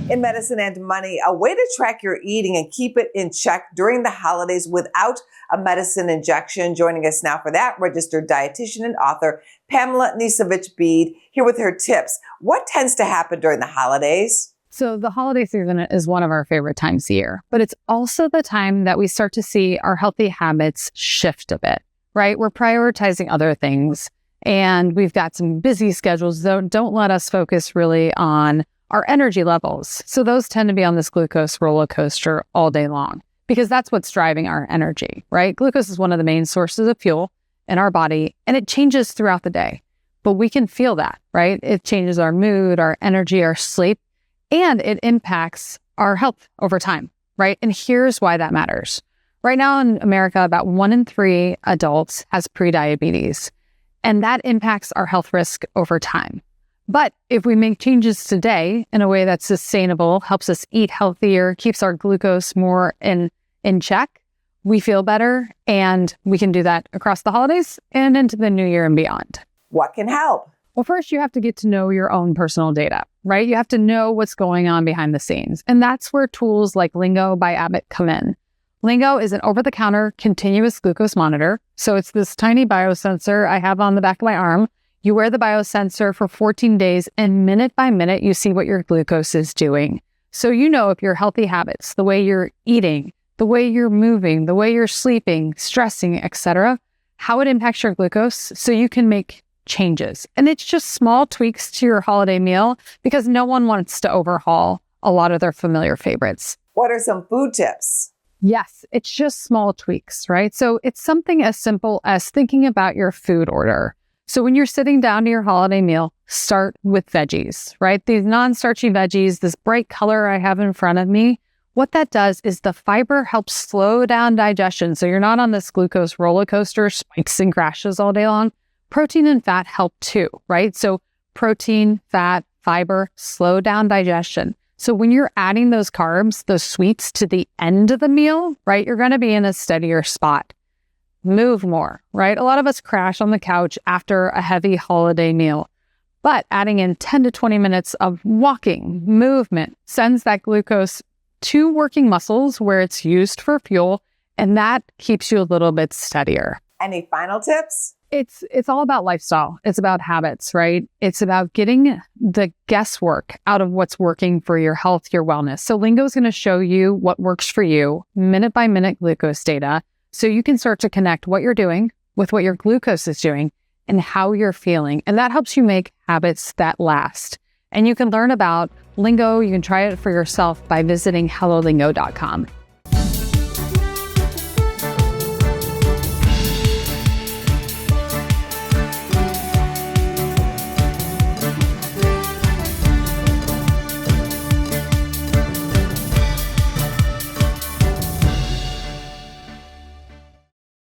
In Medicine and Money, a way to track your eating and keep it in check during the holidays without a medicine injection. Joining us now for that, registered dietitian and author Pamela Nisevich Bede, here with her tips. What tends to happen during the holidays? So the holiday season is one of our favorite times a year, but it's also the time that we start to see our healthy habits shift a bit, right? We're prioritizing other things and we've got some busy schedules that don't let us focus really on our energy levels. So those tend to be on this glucose roller coaster all day long because that's what's driving our energy, right? Glucose is one of the main sources of fuel in our body and it changes throughout the day, but we can feel that, right? It changes our mood, our energy, our sleep, and it impacts our health over time, right? And here's why that matters. Right now in America, about 1 in 3 adults has prediabetes, and that impacts our health risk over time. But if we make changes today in a way that's sustainable, helps us eat healthier, keeps our glucose more in check, we feel better, and we can do that across the holidays and into the new year and beyond. What can help? Well, first, you have to get to know your own personal data, right? You have to know what's going on behind the scenes. And that's where tools like Lingo by Abbott come in. Lingo is an over-the-counter continuous glucose monitor. So it's this tiny biosensor I have on the back of my arm. You wear the biosensor for 14 days and minute by minute, you see what your glucose is doing. So you know if your healthy habits, the way you're eating, the way you're moving, the way you're sleeping, stressing, etc., how it impacts your glucose so you can make changes. And it's just small tweaks to your holiday meal because no one wants to overhaul a lot of their familiar favorites. What are some food tips? Yes, it's just small tweaks, right? So it's something as simple as thinking about your food order. So when you're sitting down to your holiday meal, start with veggies, right? These non-starchy veggies, this bright color I have in front of me, what that does is the fiber helps slow down digestion. So you're not on this glucose roller coaster, spikes and crashes all day long. Protein and fat help too, right? So protein, fat, fiber, slow down digestion. So when you're adding those carbs, those sweets to the end of the meal, right, you're going to be in a steadier spot. Move more, right? A lot of us crash on the couch after a heavy holiday meal, but adding in 10 to 20 minutes of walking, movement, sends that glucose to working muscles where it's used for fuel, and that keeps you a little bit steadier. Any final tips? It's all about lifestyle. It's about habits, right? It's about getting the guesswork out of what's working for your health, your wellness. So Lingo is going to show you what works for you, minute by minute glucose data. So you can start to connect what you're doing with what your glucose is doing and how you're feeling. And that helps you make habits that last. And you can learn about Lingo. You can try it for yourself by visiting hellolingo.com.